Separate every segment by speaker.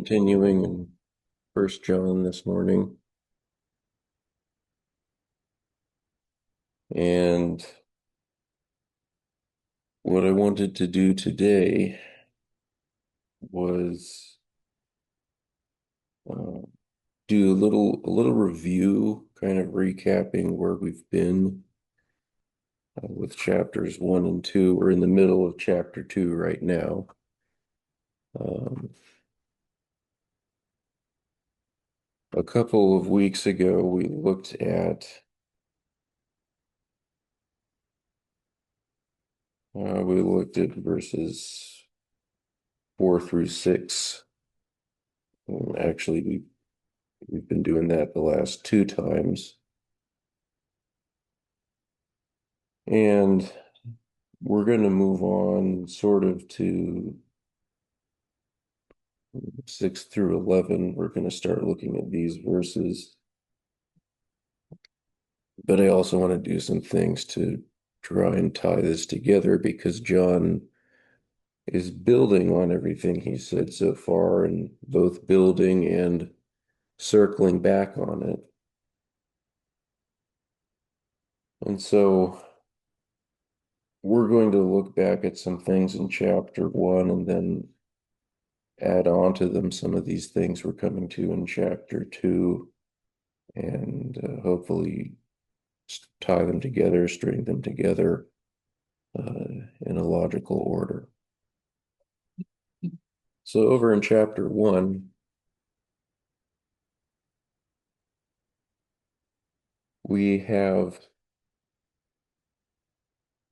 Speaker 1: continuing in First John this morning. And what I wanted to do today was uh, do a little review, kind of recapping where we've been with chapters 1 and 2. We're in the middle of chapter 2 right now. Um, a couple of weeks ago, we looked at verses 4 through 6. Actually, we've been doing that the last two times. And we're going to move on sort of to 6 through 11. We're going to start looking at these verses. But I also want to do some things to try and tie this together because John is building on everything he said so far and both building and circling back on it. And so we're going to look back at some things in chapter 1 and then add on to them some of these things we're coming to in chapter 2 and hopefully tie them together, string them together in a logical order. So over in chapter 1, we have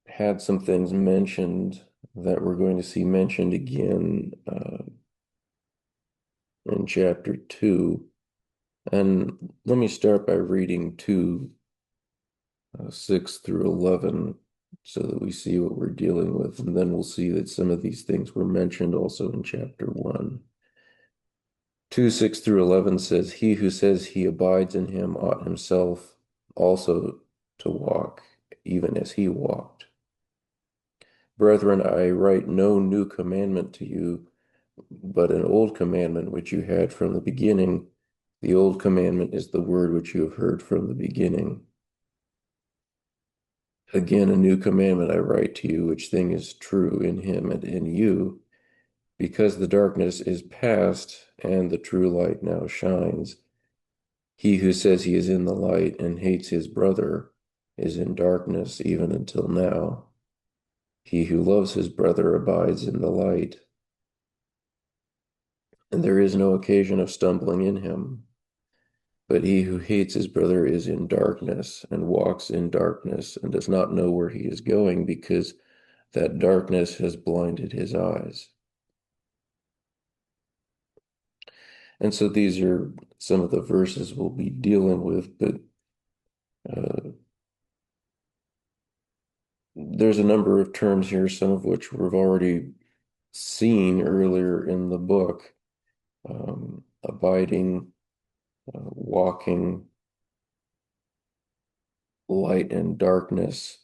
Speaker 1: had some things mentioned that we're going to see mentioned again in chapter 2. And let me start by reading 6 through 11 so that we see what we're dealing with. And then we'll see that some of these things were mentioned also in chapter 1. 2 6 through 11 says, "He who says he abides in him ought himself also to walk, even as he walked. Brethren, I write no new commandment to you, but an old commandment which you had from the beginning. The old commandment is the word which you have heard from the beginning. Again, a new commandment I write to you, which thing is true in him and in you, because the darkness is past and the true light now shines. He who says he is in the light and hates his brother is in darkness even until now. He who loves his brother abides in the light, and there is no occasion of stumbling in him. But he who hates his brother is in darkness and walks in darkness and does not know where he is going because that darkness has blinded his eyes." And so these are some of the verses we'll be dealing with, but uh, there's a number of terms here, some of which we've already seen earlier in the book. Abiding, walking, light and darkness.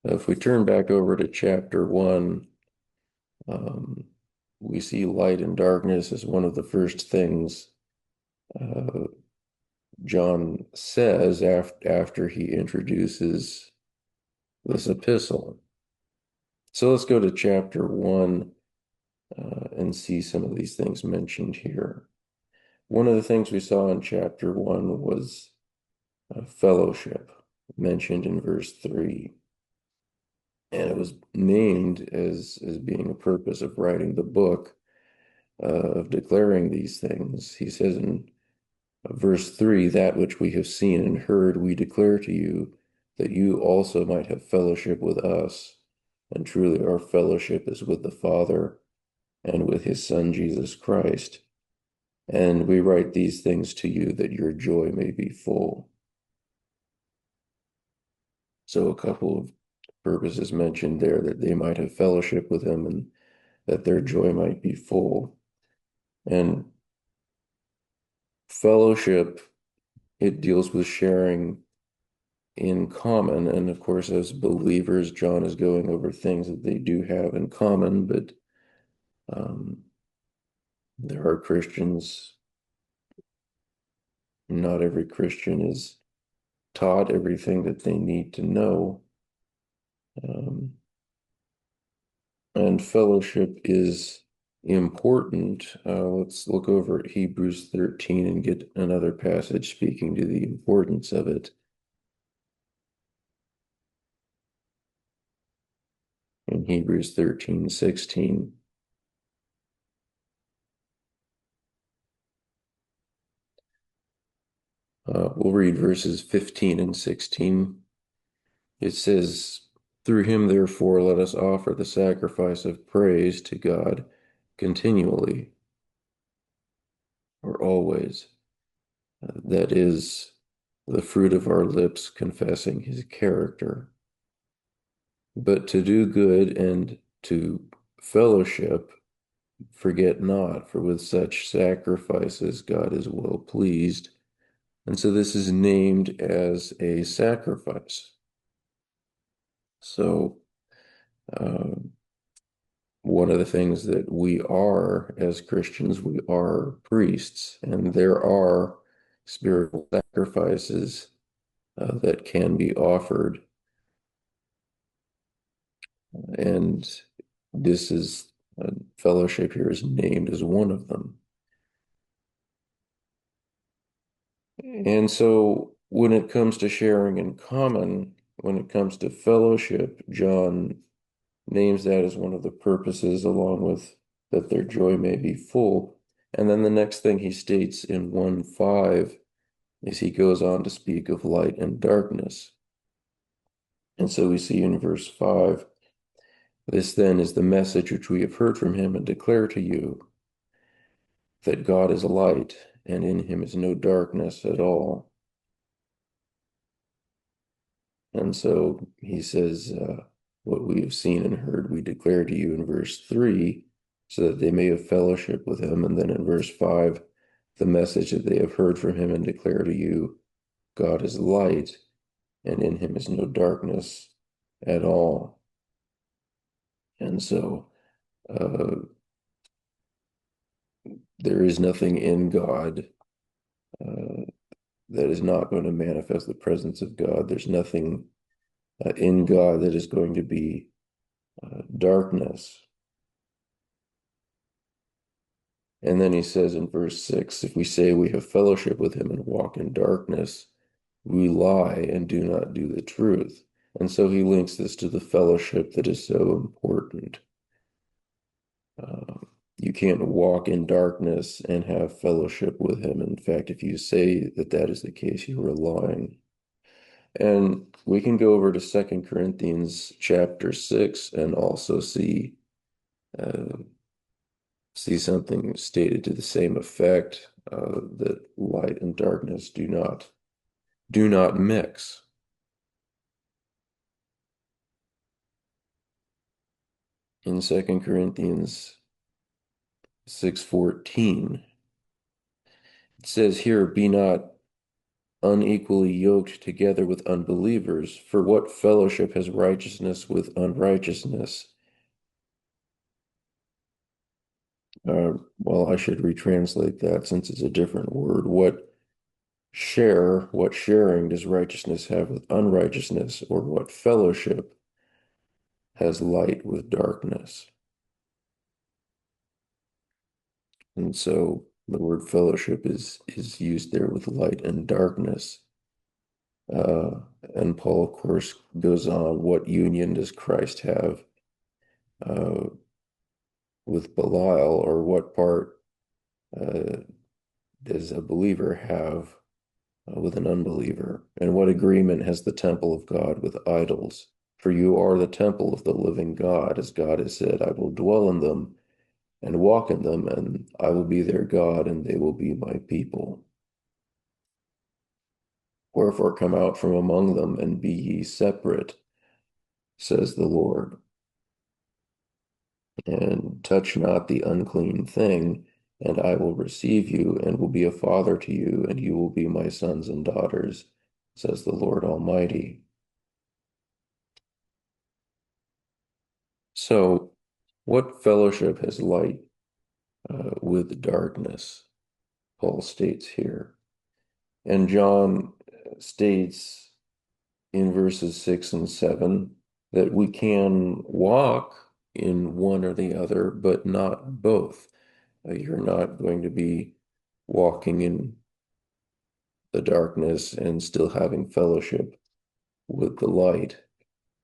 Speaker 1: If we turn back over to chapter 1, we see light and darkness as one of the first things uh, John says after he introduces this epistle. So let's go to chapter 1 and see some of these things mentioned here. One of the things we saw in chapter 1 was fellowship, mentioned in verse 3. And it was named as being a purpose of writing the book, of declaring these things. He says in verse 3, "That which we have seen and heard we declare to you, that you also might have fellowship with us. And truly our fellowship is with the Father and with his Son Jesus Christ. And we write these things to you that your joy may be full." So a couple of purposes mentioned there, that they might have fellowship with him and that their joy might be full. And fellowship, it deals with sharing in common. And of course, as believers, John is going over things that they do have in common, but um, There are Christians, not every Christian is taught everything that they need to know. Um, and fellowship is important. Let's look over at Hebrews 13 and get another passage speaking to the importance of it. In Hebrews 13:16. We'll read verses 15 and 16. It says, "Through him, therefore, let us offer the sacrifice of praise to God continually," or always. That is the fruit of our lips confessing his character. But to do good and to fellowship, forget not, for with such sacrifices God is well pleased. And so this is named as a sacrifice. So, uh, one of the things that we are as Christians, we are priests, and there are spiritual sacrifices that can be offered. And this is fellowship here is named as one of them. And so when it comes to sharing in common, when it comes to fellowship, John names that as one of the purposes, along with that their joy may be full. And then the next thing he states in 1:5 is he goes on to speak of light and darkness. And so we see in verse 5, "This then is the message which we have heard from him and declare to you, that God is light, and in him is no darkness at all." And so he says, "What we have seen and heard, we declare to you," in verse 3, so that they may have fellowship with him. And then in verse 5, "The message that they have heard from him and declare to you, God is light, and in him is no darkness at all." And so uh, there is nothing in God uh, that is not going to manifest the presence of God. There's nothing in God that is going to be darkness. And then he says in verse 6, "If we say we have fellowship with him and walk in darkness, we lie and do not do the truth." And so he links this to the fellowship that is so important. Uh, you can't walk in darkness and have fellowship with him. In fact, if you say that that is the case, you are lying. And we can go over to 2 Corinthians chapter 6 and also uh, see something stated to the same effect, that light and darkness do not mix. In 2 Corinthians 6:14, it says here, "Be not unequally yoked together with unbelievers, for what fellowship has righteousness with unrighteousness?" Well, I should retranslate that since it's a different word. What sharing does righteousness have with unrighteousness, or what fellowship has light with darkness? And so the word fellowship is used there with light and darkness. Uh, and Paul, of course, goes on, what union does Christ have uh, with Belial, or what part uh, does a believer have with an unbeliever? And what agreement has the temple of God with idols? For you are the temple of the living God, as God has said, "I will dwell in them and walk in them, and I will be their God, and they will be my people. Wherefore come out from among them, and be ye separate, says the Lord, and touch not the unclean thing, and I will receive you, and will be a father to you, and you will be my sons and daughters, says the Lord Almighty." So, what fellowship has light with darkness, Paul states here. And John states in verses 6 and 7 that we can walk in one or the other, but not both. You're not going to be walking in the darkness and still having fellowship with the light.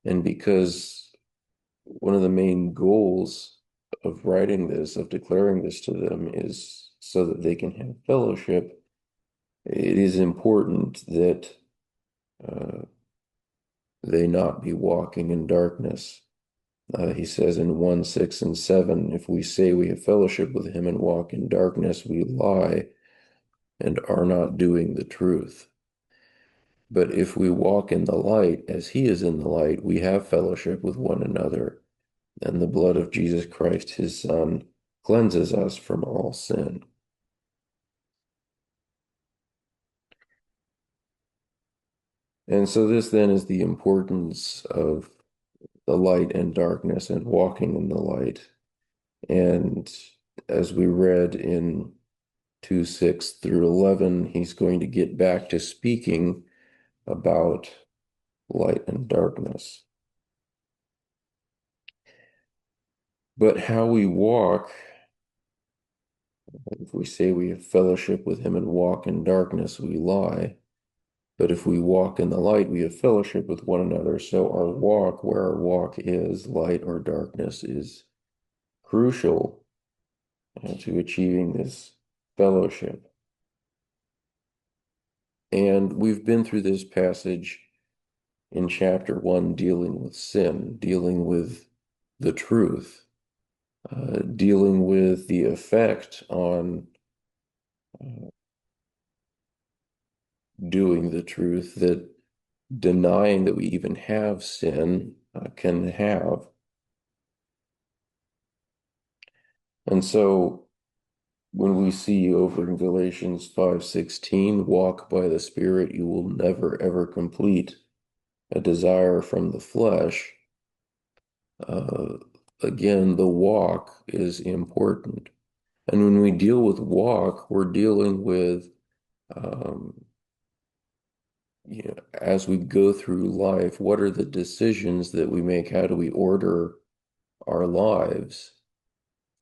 Speaker 1: And because one of the main goals of writing this, of declaring this to them, is so that they can have fellowship, it is important that uh, they not be walking in darkness. He says in 1, 6, and 7, if we say we have fellowship with him and walk in darkness, we lie and are not doing the truth. But if we walk in the light as he is in the light, we have fellowship with one another, and the blood of Jesus Christ, his Son, cleanses us from all sin. And so this then is the importance of the light and darkness and walking in the light. And as we read in 2, 6 through 11, he's going to get back to speaking about light and darkness. But how we walk, if we say we have fellowship with him and walk in darkness, we lie. But if we walk in the light, we have fellowship with one another. So our walk, where our walk is, light or darkness, is crucial to achieving this fellowship. And we've been through this passage in chapter 1, dealing with sin, dealing with the truth, dealing with the effect on doing the truth that denying that we even have sin can have. And so when we see over in Galatians 5:16, walk by the Spirit, you will never ever complete a desire from the flesh. Uh, again, the walk is important. And when we deal with walk, we're dealing with, um, as we go through life, what are the decisions that we make? How do we order our lives?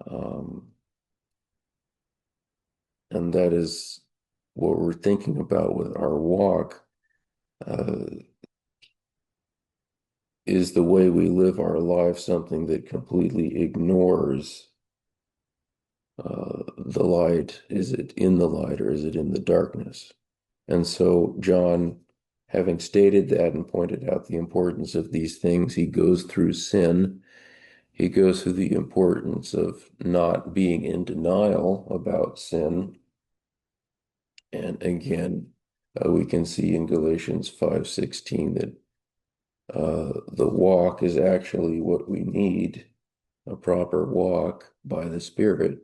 Speaker 1: Um, and that is what we're thinking about with our walk. Uh, is the way we live our life something that completely ignores the light? Is it in the light or is it in the darkness? And so John, having stated that and pointed out the importance of these things, he goes through sin. He goes through the importance of not being in denial about sin. And again, we can see in Galatians 5:16 that the walk is actually what we need, a proper walk by the Spirit,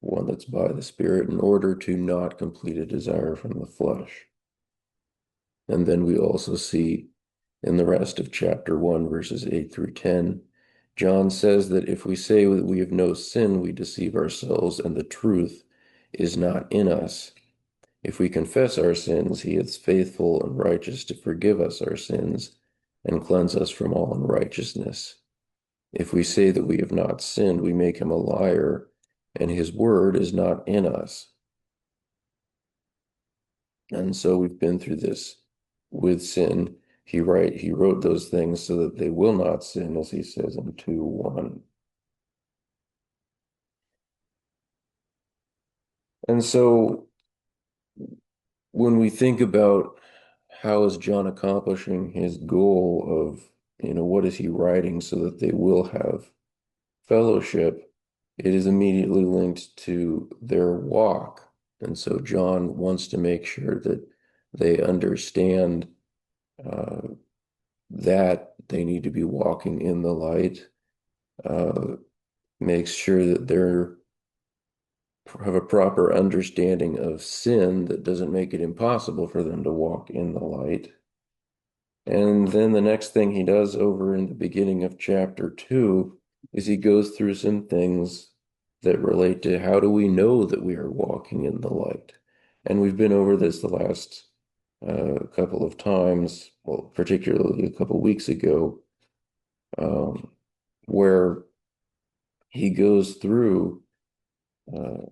Speaker 1: one that's by the Spirit, in order to not complete a desire from the flesh. And then we also see in the rest of chapter 1, verses 8 through 10, John says that if we say that we have no sin, we deceive ourselves, and the truth is not in us. If we confess our sins, he is faithful and righteous to forgive us our sins and cleanse us from all unrighteousness. If we say that we have not sinned, we make him a liar, and his word is not in us. And so we've been through this with sin. He wrote those things so that they will not sin, as he says in 2:1. And so when we think about how is John accomplishing his goal of, what is he writing so that they will have fellowship, it is immediately linked to their walk. And so John wants to make sure that they understand uh, that they need to be walking in the light, uh, makes sure that they're have a proper understanding of sin that doesn't make it impossible for them to walk in the light. And then the next thing he does over in the beginning of chapter 2 is he goes through some things that relate to how do we know that we are walking in the light. And we've been over this the last couple of times, well, particularly a couple of weeks ago, um, where he goes through uh,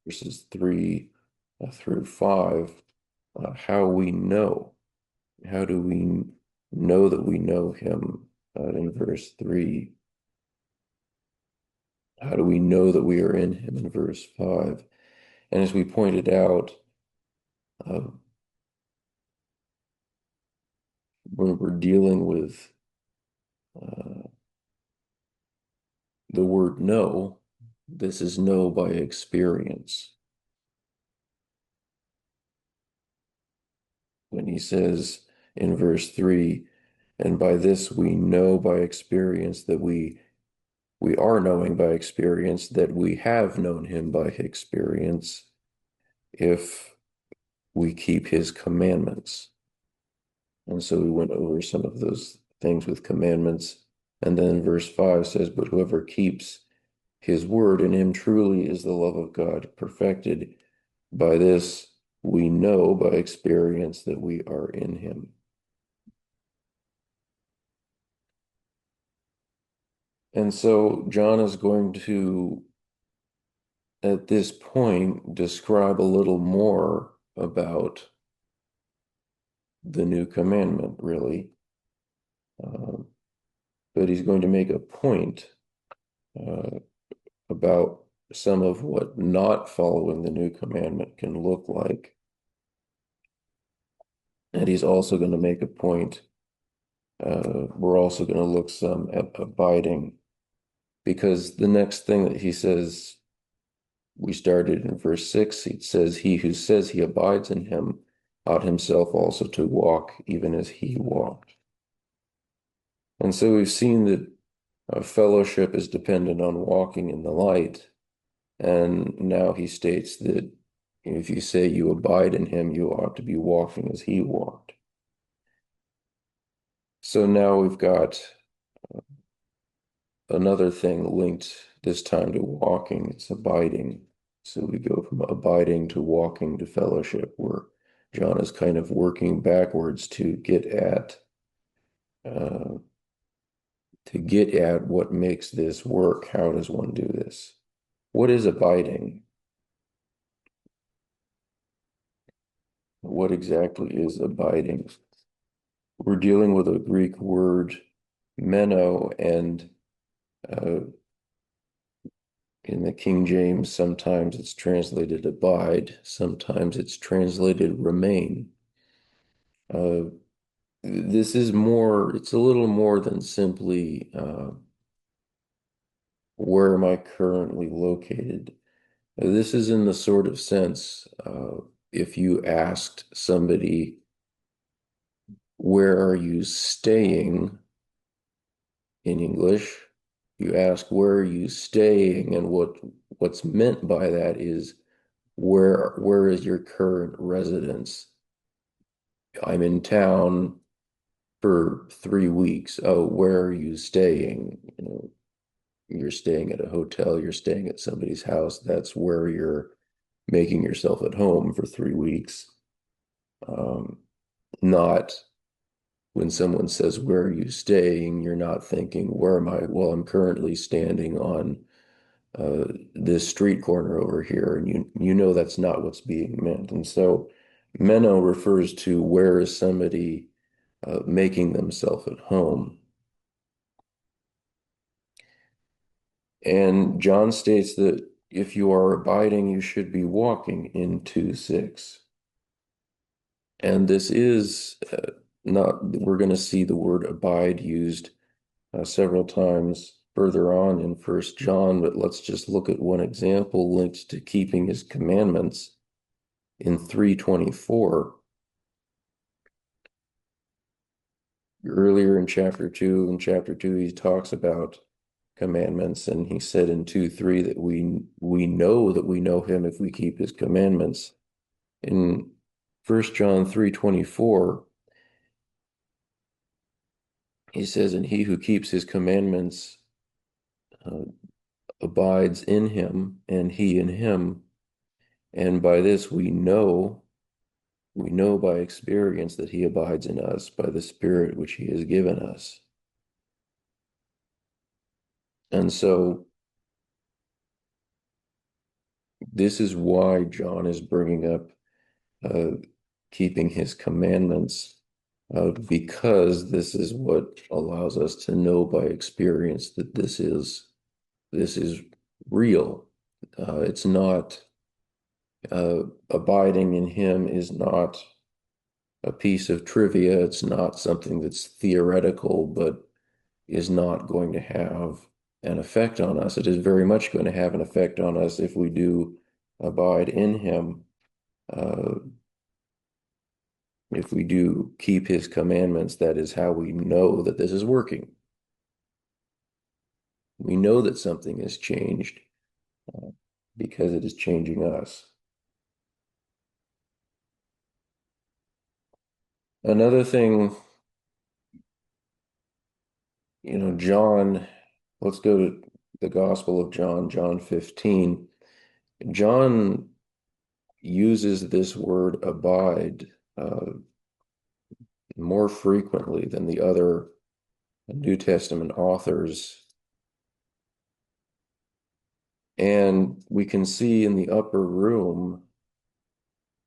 Speaker 1: verses 3 through 5, how we know. How do we know that we know him? In verse 3, how do we know that we are in him in verse 5? And as we pointed out, uh, when we're dealing with uh, the word know, this is know by experience. When he says in verse 3, and by this we know by experience that we are knowing by experience that we have known him by experience if we keep his commandments. And so we went over some of those things with commandments. And then verse 5 says, but whoever keeps his word, in him truly is the love of God perfected. By this we know by experience that we are in him. And so John is going to, at this point, describe a little more about the new commandment, really. Uh, but he's going to make a point uh, about some of what not following the new commandment can look like. And he's also going to make a point. We're also going to look some at abiding, because the next thing that he says, we started in verse 6, it says, he who says he abides in him ought himself also to walk even as he walked. And so we've seen that fellowship is dependent on walking in the light. And now he states that if you say you abide in him, you ought to be walking as he walked. So now we've got another thing linked this time to walking. It's abiding. So we go from abiding to walking to fellowship, where John is kind of working backwards uh, to get at what makes this work. How does one do this? What is abiding? What exactly is abiding? We're dealing with a Greek word, meno, and uh, in the King James, sometimes it's translated abide, sometimes it's translated remain. Uh, this is more, it's a little more than simply where am I currently located. This is in the sort of sense if you asked somebody, where are you staying in English? You ask, where are you staying? And what's meant by that is where is your current residence? I'm in town for 3 weeks. Oh, where are you staying? You're staying at a hotel, you're staying at somebody's house. That's where you're making yourself at home for 3 weeks. Um, Not when someone says, where are you staying? You're not thinking, where am I? Well, I'm currently standing on this street corner over here, and you know that's not what's being meant. And so meno refers to where is somebody making themselves at home. And John states that if you are abiding, you should be walking in 2:6. And this is not, we're going to see the word abide used several times further on in First John, but let's just look at one example linked to keeping his commandments in 3:24. Earlier in chapter 2, he talks about commandments, and he said in 2:3 that we know that we know him if we keep his commandments. In 1 John 3:24, he says, and he who keeps his commandments abides in him and he in him. And by this we know by experience that he abides in us by the Spirit which he has given us. And so this is why John is bringing up uh, keeping his commandments, because this is what allows us to know by experience that this is real. It's not abiding in him is not a piece of trivia. It's not something that's theoretical, but is not going to have an effect on us. It is very much going to have an effect on us if we do abide in him. Uh, if we do keep his commandments, that is how we know that this is working. We know that something has changed uh, because it is changing us. Another thing, John, let's go to the Gospel of John, John 15. John uses this word abide more frequently than the other New Testament authors. And we can see in the upper room,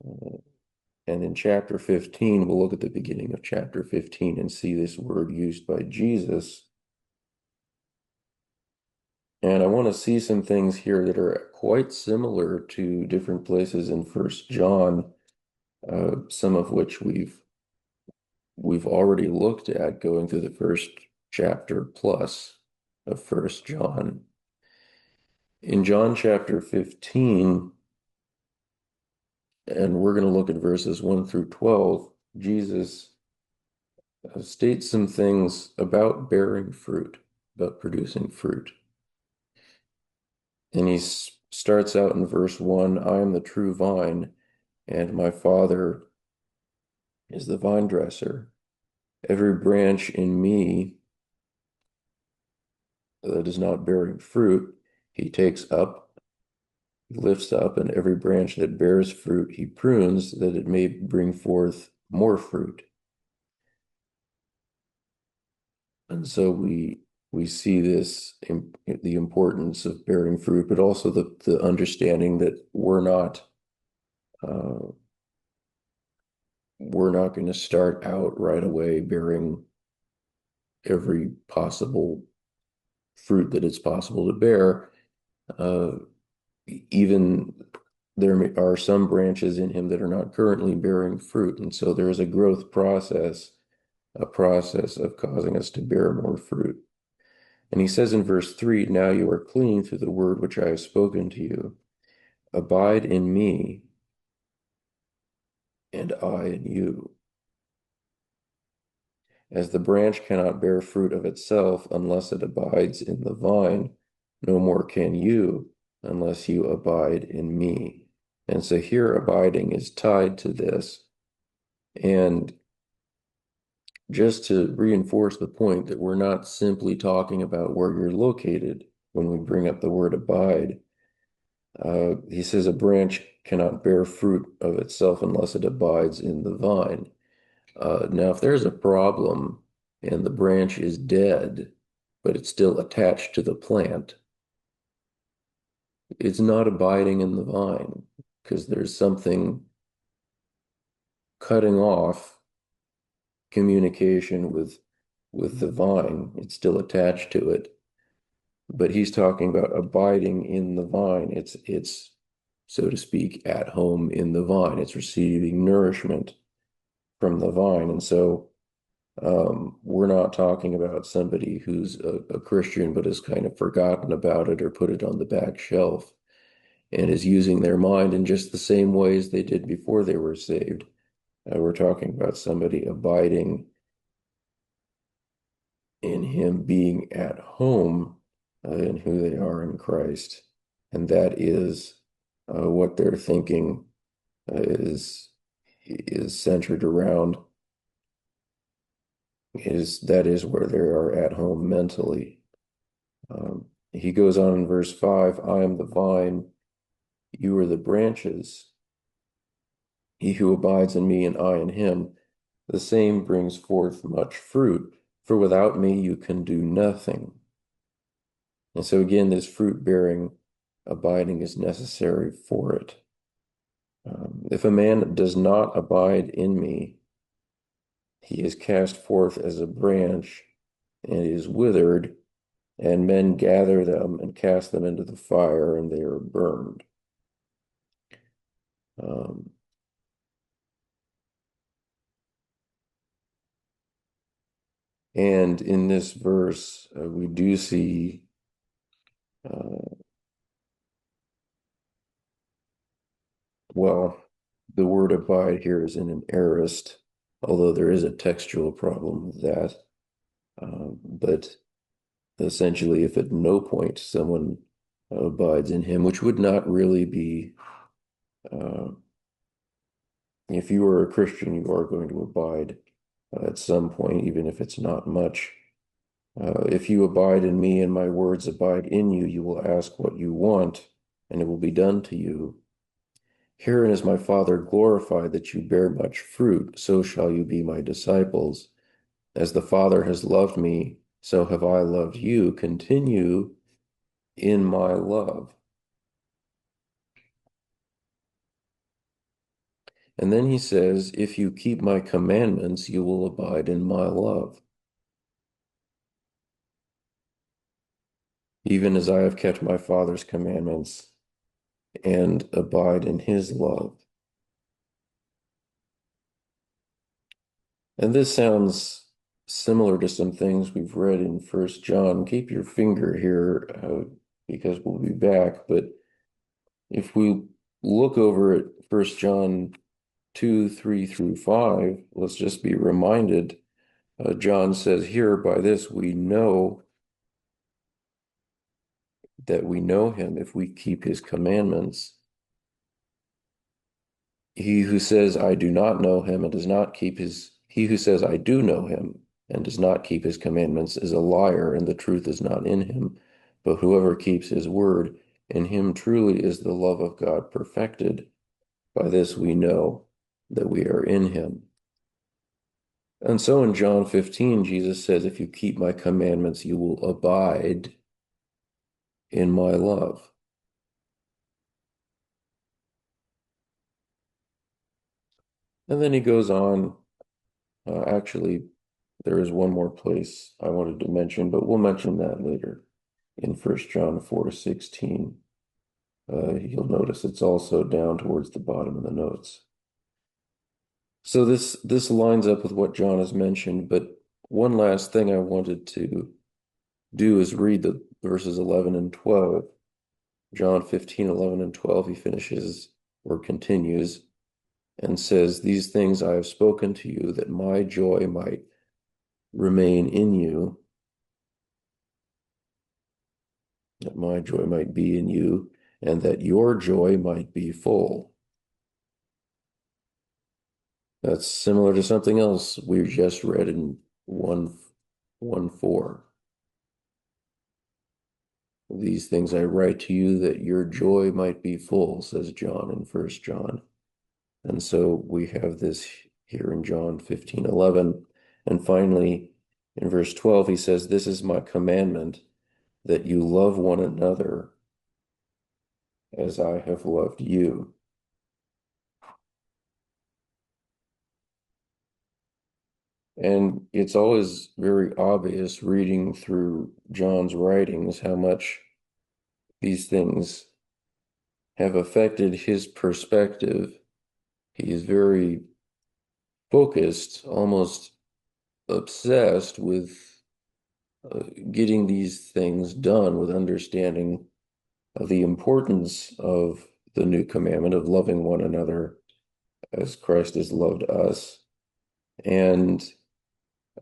Speaker 1: uh, and in chapter 15, we'll look at the beginning of chapter 15 and see this word used by Jesus. And I want to see some things here that are quite similar to different places in First John, some of which we've already looked at going through the first chapter plus of First John. In John chapter 15, and we're going to look at verses 1 through 12, Jesus states some things about bearing fruit, about producing fruit. And he starts out in verse 1, I am the true vine, and my Father is the vine dresser. Every branch in me that is not bearing fruit, he takes up, he lifts up, and every branch that bears fruit, he prunes that it may bring forth more fruit. And so we see this the importance of bearing fruit, but also the understanding that uh, we're not going to start out right away bearing every possible fruit that it's possible to bear. Uh, Even there are some branches in him that are not currently bearing fruit, and so there is a growth process, a process of causing us to bear more fruit. And he says in verse 3, now you are clean through the word which I have spoken to you. Abide in me, and I in you. As the branch cannot bear fruit of itself unless it abides in the vine, no more can you unless you abide in me. And so here abiding is tied to this. And just to reinforce the point that we're not simply talking about where you're located when we bring up the word abide. He says a branch cannot bear fruit of itself unless it abides in the vine. Now, if there's a problem and the branch is dead, but it's still attached to the plant, it's not abiding in the vine because there's something cutting off communication with the vine. It's still attached to it. But he's talking about abiding in the vine. It's so to speak at home in the vine. It's receiving nourishment from the vine. And so we're not talking about somebody who's a Christian but has kind of forgotten about it or put it on the back shelf and is using their mind in just the same ways they did before they were saved. We're talking about somebody abiding in him, being at home in who they are in Christ. And that is what their thinking is centered around, is that is where they are at home mentally. He goes on in verse 5, I am the vine, you are the branches. He who abides in me and I in him, the same brings forth much fruit, for without me you can do nothing. And so again, this fruit bearing, abiding is necessary for it. If a man does not abide in me, he is cast forth as a branch and is withered, and men gather them and cast them into the fire, and they are burned. Um, and in this verse, we do see, uh, well, the word abide here is in an aorist, although there is a textual problem with that. But essentially, if at no point someone abides in him, which would not really be, uh, if you are a Christian, you are going to abide at some point, even if it's not much. If you abide in me and my words abide in you, you will ask what you want, and it will be done to you. Herein is my Father glorified, that you bear much fruit, so shall you be my disciples. As the Father has loved me, so have I loved you. Continue in my love. And then he says, if you keep my commandments, you will abide in my love, even as I have kept my Father's commandments and abide in his love. And this sounds similar to some things we've read in First John. Keep your finger here because we'll be back. But if we look over at First John 2, 3 through 5, let's just be reminded. John says here, by this we know that we know him if we keep his commandments. He who says, I do not know him and does not keep his, he who says, I do know him and does not keep his commandments is a liar, and the truth is not in him. But whoever keeps his word, in him truly is the love of God perfected. By this we know that we are in him. And so in John 15, Jesus says, if you keep my commandments, you will abide in my love. And then he goes on. Actually, there is one more place I wanted to mention, but we'll mention that later in 1 John 4 to 16. You'll notice it's also down towards the bottom of the notes. So this lines up with what John has mentioned, but one last thing I wanted to do is read the verses 11 and 12. John 15, 11 and 12, he finishes or continues and says, these things I have spoken to you, that my joy might remain in you, that my joy might be in you, and that your joy might be full. That's similar to something else we just read in 1:4. These things I write to you that your joy might be full, says John in 1 John. And so we have this here in John 15:11. And finally, in verse 12, he says, this is my commandment, that you love one another as I have loved you. And it's always very obvious reading through John's writings how much these things have affected his perspective. He is very focused, almost obsessed with getting these things done, with understanding the importance of the new commandment of loving one another as Christ has loved us. And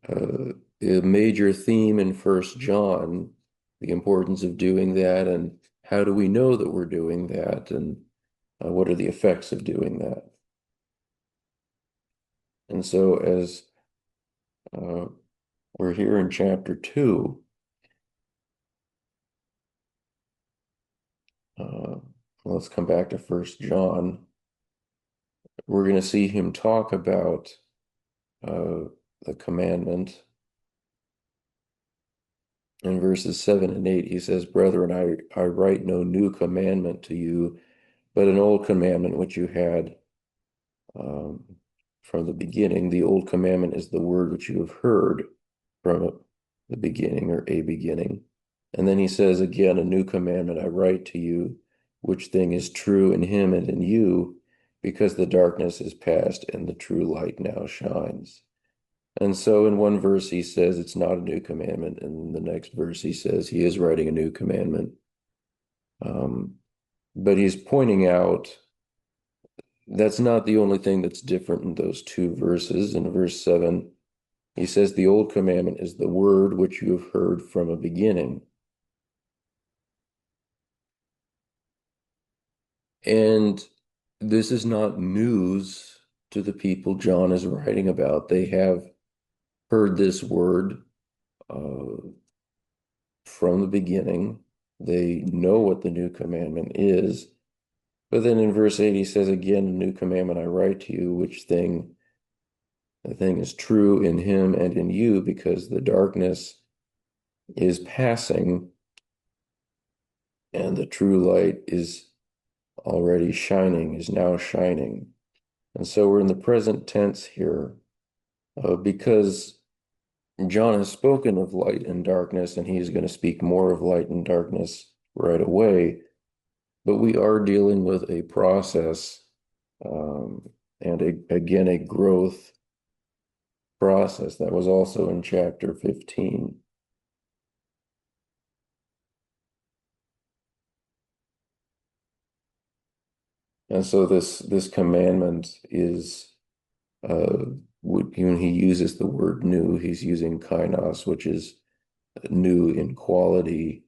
Speaker 1: a major theme in First John, the importance of doing that, and how do we know that we're doing that, and what are the effects of doing that? And so, as uh, we're here in chapter 2, Uh, let's come back to First John. We're going to see him talk about uh, the commandment. In verses 7 and 8, he says, Brethren, I write no new commandment to you, but an old commandment which you had um, from the beginning. The old commandment is the word which you have heard from the beginning or a beginning. And then he says again, a new commandment I write to you, which thing is true in him and in you, because the darkness is past and the true light now shines. And so in one verse he says it's not a new commandment, and in the next verse he says he is writing a new commandment. Um, but he's pointing out that's not the only thing that's different in those two verses. In verse 7, he says, The old commandment is the word which you have heard from a beginning. And this is not news to the people John is writing about. They have heard this word uh, from the beginning. They know what the new commandment is. But then in verse 8, he says, Again, a new commandment I write to you, which thing the thing is true in him and in you, because the darkness is passing and the true light is already shining, is now shining. And so we're in the present tense here because John has spoken of light and darkness, and he's going to speak more of light and darkness right away. But we are dealing with a process and again, a growth process that was also in chapter 15. And so this commandment is when he uses the word new, he's using kainos, which is new in quality.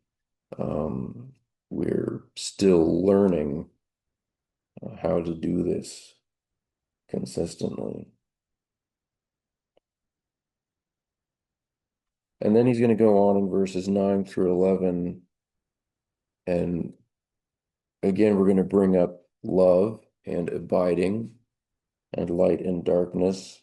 Speaker 1: Um, we're still learning how to do this consistently. And then he's going to go on in verses 9 through 11. And again, we're going to bring up love and abiding and light and darkness.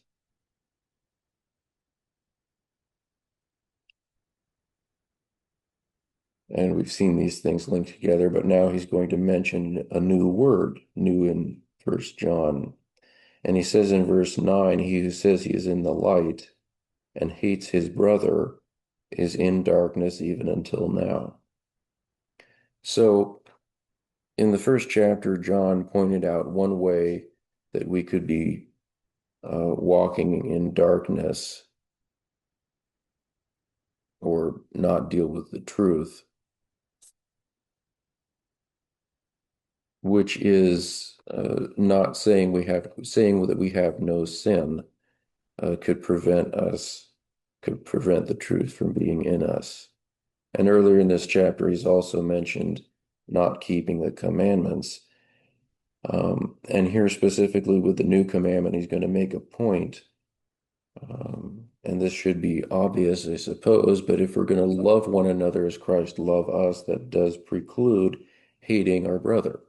Speaker 1: And we've seen these things linked together, but now he's going to mention a new word, new in First John. And he says in verse 9, he who says he is in the light and hates his brother is in darkness even until now. So in the first chapter, John pointed out one way that we could be walking in darkness or not deal with the truth, which is not saying saying that we have no sin could prevent the truth from being in us. And earlier in this chapter, he's also mentioned not keeping the commandments. And here specifically with the new commandment, he's going to make a point. And this should be obvious, I suppose, but if we're going to love one another as Christ loved us, that does preclude hating our brother.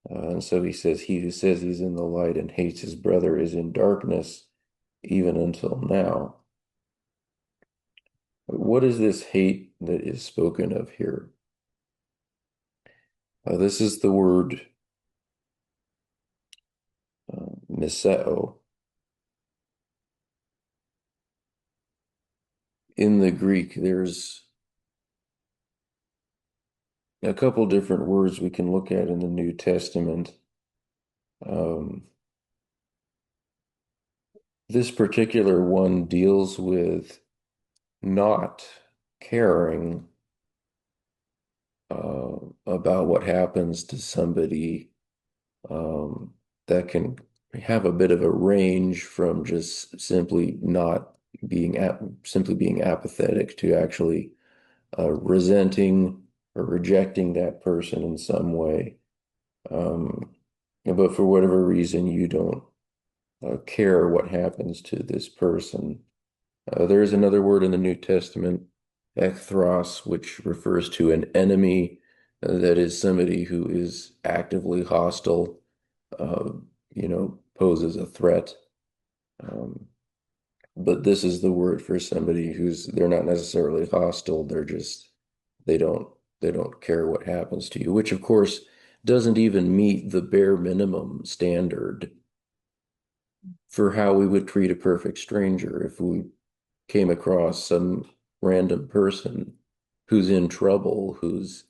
Speaker 1: And so he says, he who says he's in the light and hates his brother is in darkness even until now. What is this hate that is spoken of here? This is the word miseo. In the Greek, there's a couple different words we can look at in the New Testament. This particular one deals with not caring about what happens to somebody that can have a bit of a range from just simply not being simply being apathetic to actually resenting or rejecting that person in some way. Um, but for whatever reason, you don't care what happens to this person. There is another word in the New Testament, echthros, which refers to an enemy That is somebody who is actively hostile, uh, poses a threat. Um, but this is the word for somebody they're not necessarily hostile. They don't, they don't care what happens to you, which of course doesn't even meet the bare minimum standard for how we would treat a perfect stranger if we came across some random person who's in trouble, who's,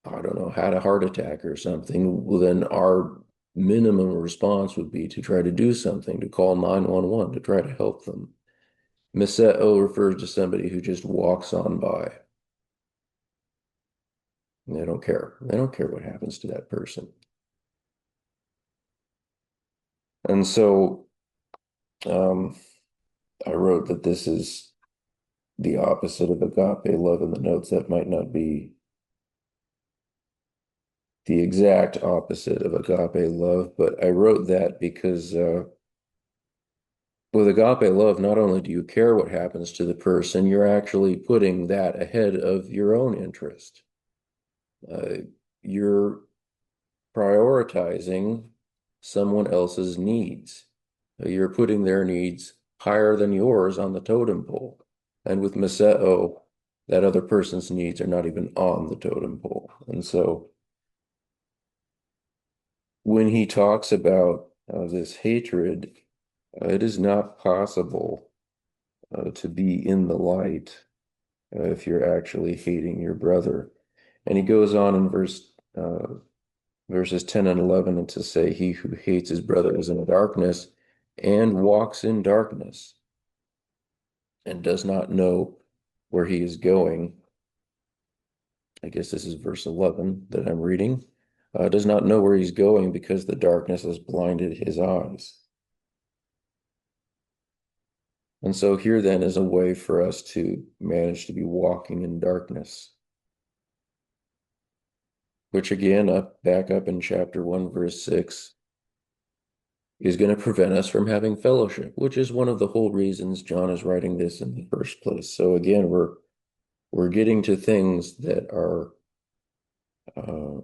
Speaker 1: I don't know, had a heart attack or something. Well, then our minimum response would be to try to do something, to call 911, to try to help them. Miseo refers to somebody who just walks on by. They don't care. They don't care what happens to that person. And so um, I wrote that this is the opposite of agape love in the notes. That might not be the exact opposite of agape love, but I wrote that because with agape love, not only do you care what happens to the person, you're actually putting that ahead of your own interest. Uh, you're prioritizing someone else's needs. You're putting their needs higher than yours on the totem pole. And with Maseo, that other person's needs are not even on the totem pole. And so when he talks about this hatred, it is not possible to be in the light if you're actually hating your brother. And he goes on in verses 10 and 11 and to say, he who hates his brother is in darkness and walks in darkness and does not know where he is going. I guess this is verse 11 that I'm reading. Does not know where he's going because the darkness has blinded his eyes. And so here then is a way for us to manage to be walking in darkness, which again, back up in chapter 1, verse 6, is going to prevent us from having fellowship, which is one of the whole reasons John is writing this in the first place. So again, we're getting to things that are uh,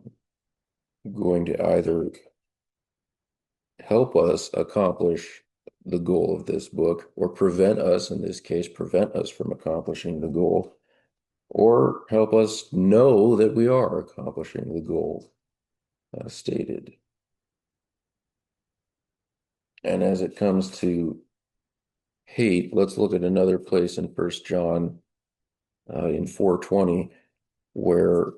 Speaker 1: going to either help us accomplish the goal of this book or prevent us, in this case, prevent us from accomplishing the goal, or help us know that we are accomplishing the goal stated. And as it comes to hate, let's look at another place in First John in 4:20 where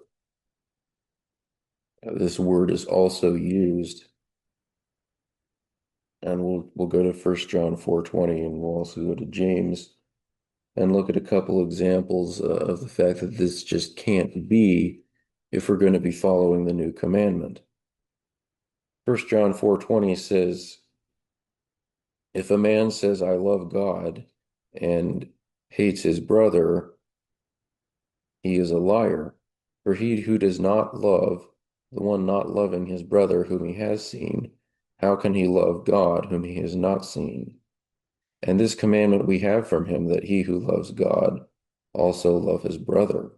Speaker 1: this word is also used. And we'll go to First John 4:20 and we'll also go to James and look at a couple examples of the fact that this just can't be if we're going to be following the new commandment. First John 4:20 says, if a man says, I love God and hates his brother, he is a liar. For he who does not love, the one not loving his brother whom he has seen, how can he love God whom he has not seen? And this commandment we have from him, that he who loves God also love his brother.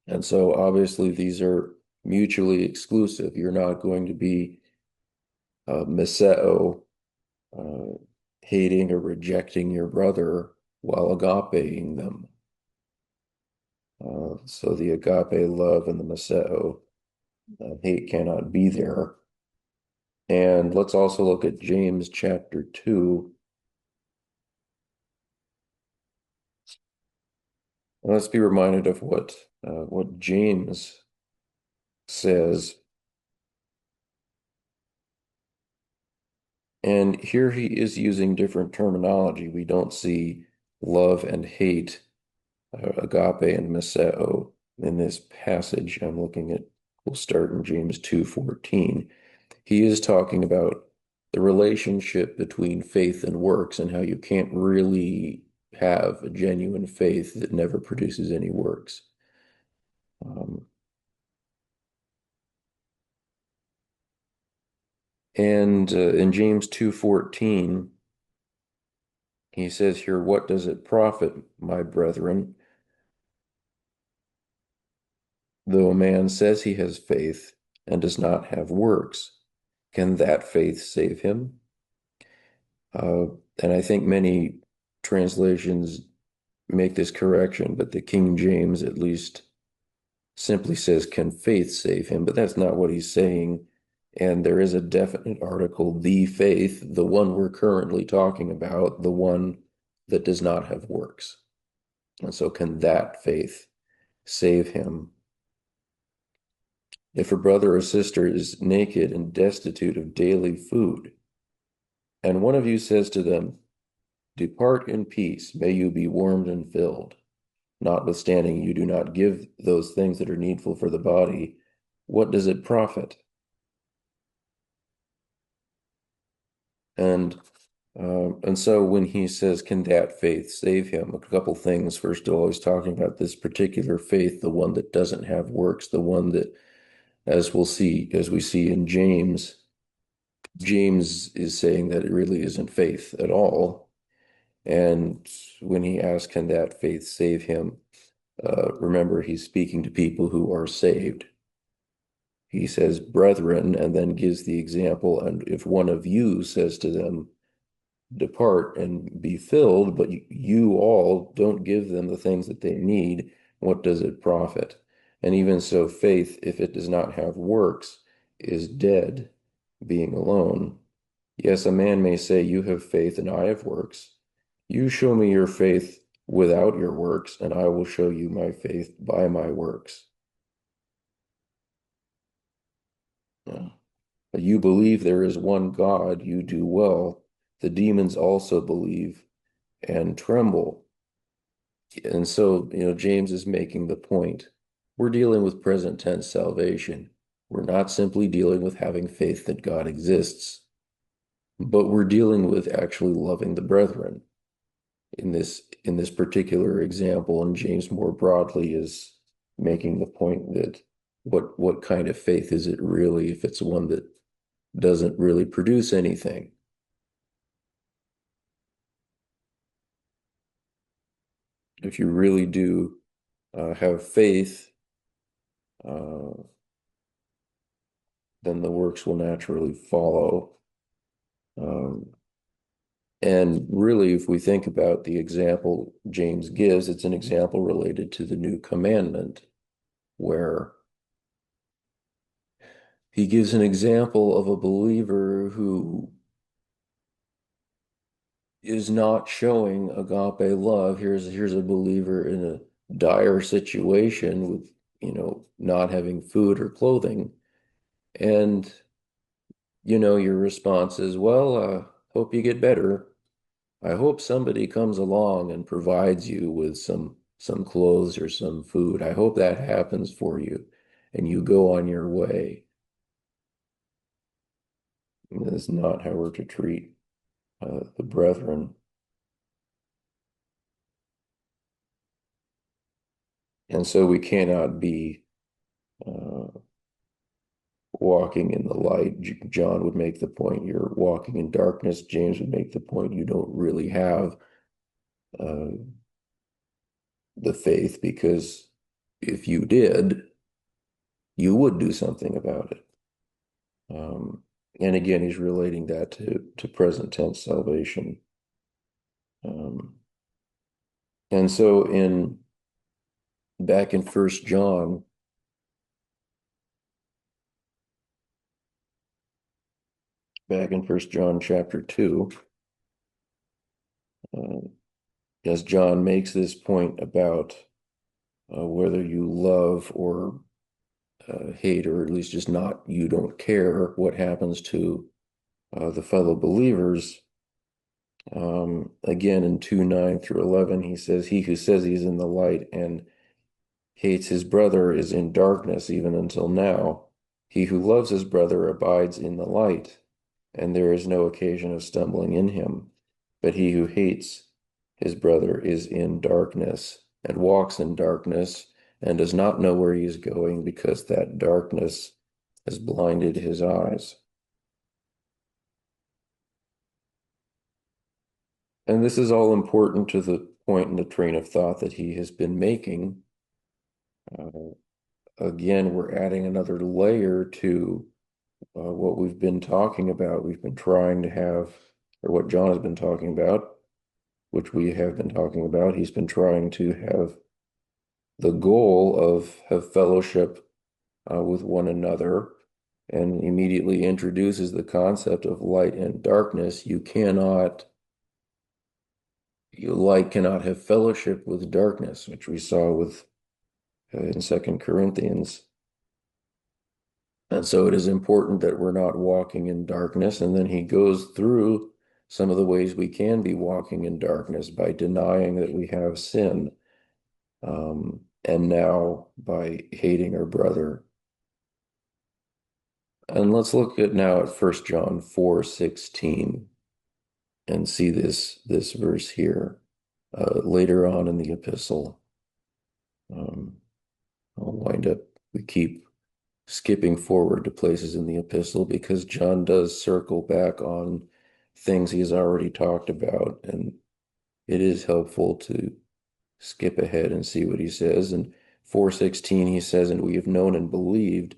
Speaker 1: And so obviously these are mutually exclusive. You're not going to be miseo, uh, hating or rejecting your brother while agapeing them. So the agape love and the miseo hate cannot be there. And let's also look at James chapter 2. And let's be reminded of what James says. And here he is using different terminology. We don't see love and hate, agape and miseo, in this passage. We'll start in James 2:14. He is talking about the relationship between faith and works and how you can't really have a genuine faith that never produces any works. Um, and in James 2:14, he says here, what does it profit, my brethren, Though a man says he has faith and does not have works, can that faith save him? Uh, and I think many translations make this correction, but the King James at least simply says, can faith save him? But that's not what he's saying. And there is a definite article, the faith, the one we're currently talking about, the one that does not have works. And so, can that faith save him? If a brother or sister is naked and destitute of daily food, and one of you says to them, depart in peace, may you be warmed and filled, notwithstanding you do not give those things that are needful for the body, what does it profit? And and so when he says, can that faith save him? A couple things. First of all, he's talking about this particular faith, the one that doesn't have works, the one that, as we'll see, as we see in James, James is saying that it really isn't faith at all. And when he asks, can that faith save him? Remember, he's speaking to people who are saved. He says, brethren, and then gives the example. And if one of you says to them, depart and be filled, but you all don't give them the things that they need, what does it profit? And even so, faith, if it does not have works, is dead, being alone. Yes, a man may say, you have faith and I have works. You show me your faith without your works, and I will show you my faith by my works. Yeah. You believe there is one God, you do well. The demons also believe and tremble. And so, James is making the point. We're dealing with present tense salvation. We're not simply dealing with having faith that God exists, but we're dealing with actually loving the brethren. In this particular example, and James more broadly is making the point that what kind of faith is it really if it's one that doesn't really produce anything? If you really do have faith, uh, then the works will naturally follow. Um, and really, if we think about the example James gives, it's an example related to the new commandment, where he gives an example of a believer who is not showing agape love. Here's a believer in a dire situation with, not having food or clothing. And, your response is, well, hope you get better. I hope somebody comes along and provides you with some clothes or some food. I hope that happens for you and you go on your way. And that's not how we're to treat the brethren. And so we cannot be uh, walking in the light. John would make the point you're walking in darkness. James would make the point you don't really have uh, the faith, because if you did, you would do something about it. Um, and again, he's relating that to present tense salvation. Um, and so back in First John, chapter 2, uh, as John makes this point about whether you love or hate, or at least just not, you don't care what happens to the fellow believers. Again, in 2:9 through 11, he says, he who says he's in the light and hates his brother is in darkness even until now. He who loves his brother abides in the light, and there is no occasion of stumbling in him. But he who hates his brother is in darkness and walks in darkness and does not know where he is going, because that darkness has blinded his eyes. And this is all important to the point in the train of thought that he has been making. Uh, again, we're adding another layer to what we've been talking about. We've been trying to have, or what John has been talking about, which we have been talking about. He's been trying to have the goal of have fellowship with one another, and immediately introduces the concept of light and darkness. Light cannot have fellowship with darkness, which we saw with in Second Corinthians. And so it is important that we're not walking in darkness. And then he goes through some of the ways we can be walking in darkness by denying that we have sin, and now by hating our brother. And let's look at now at 1 John 4:16 and see this verse here later on in the epistle. I'll wind up, we keep skipping forward to places in the epistle because John does circle back on things he has already talked about, and it is helpful to skip ahead and see what he says. In 4:16 he says, "And we have known and believed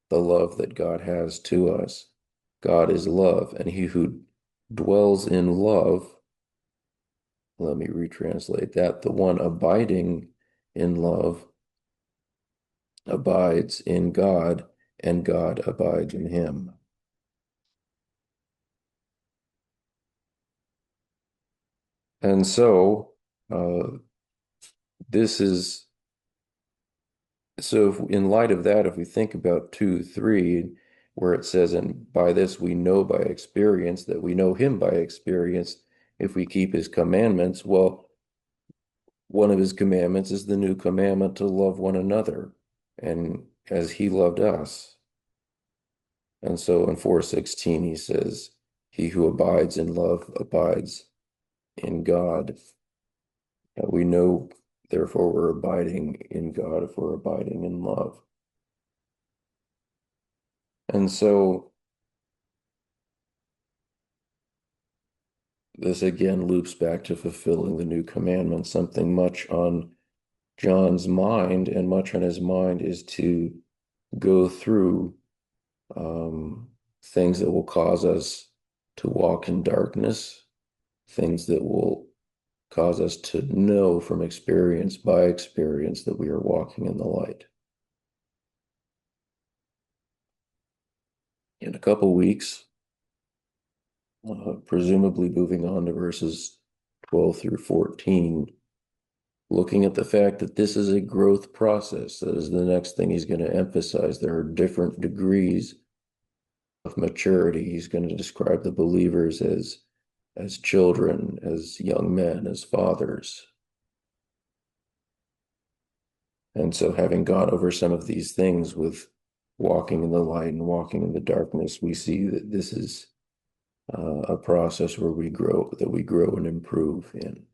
Speaker 1: the love that God has to us. God is love, and he who dwells in love," let me retranslate that, "the one abiding in love abides in God, and God abides in him." And so, this is so. In light of that, if we think about 2:3, where it says, "And by this we know by experience that we know him by experience if we keep his commandments." Well, one of his commandments is the new commandment to love one another, and as he loved us. And so in 4:16 he says, "He who abides in love abides in God." We know, therefore, we're abiding in God if we're abiding in love. And so this again loops back to fulfilling the new commandment. Something much on John's mind and much on his mind is to go through things that will cause us to walk in darkness, things that will cause us to know from experience, by experience, that we are walking in the light. In a couple weeks, presumably moving on to verses 12 through 14, looking at the fact that this is a growth process. That is the next thing he's going to emphasize. There are different degrees of maturity. He's going to describe the believers as children, as young men, as fathers. And so having gone over some of these things with walking in the light and walking in the darkness, we see that this is a process where we grow and improve in.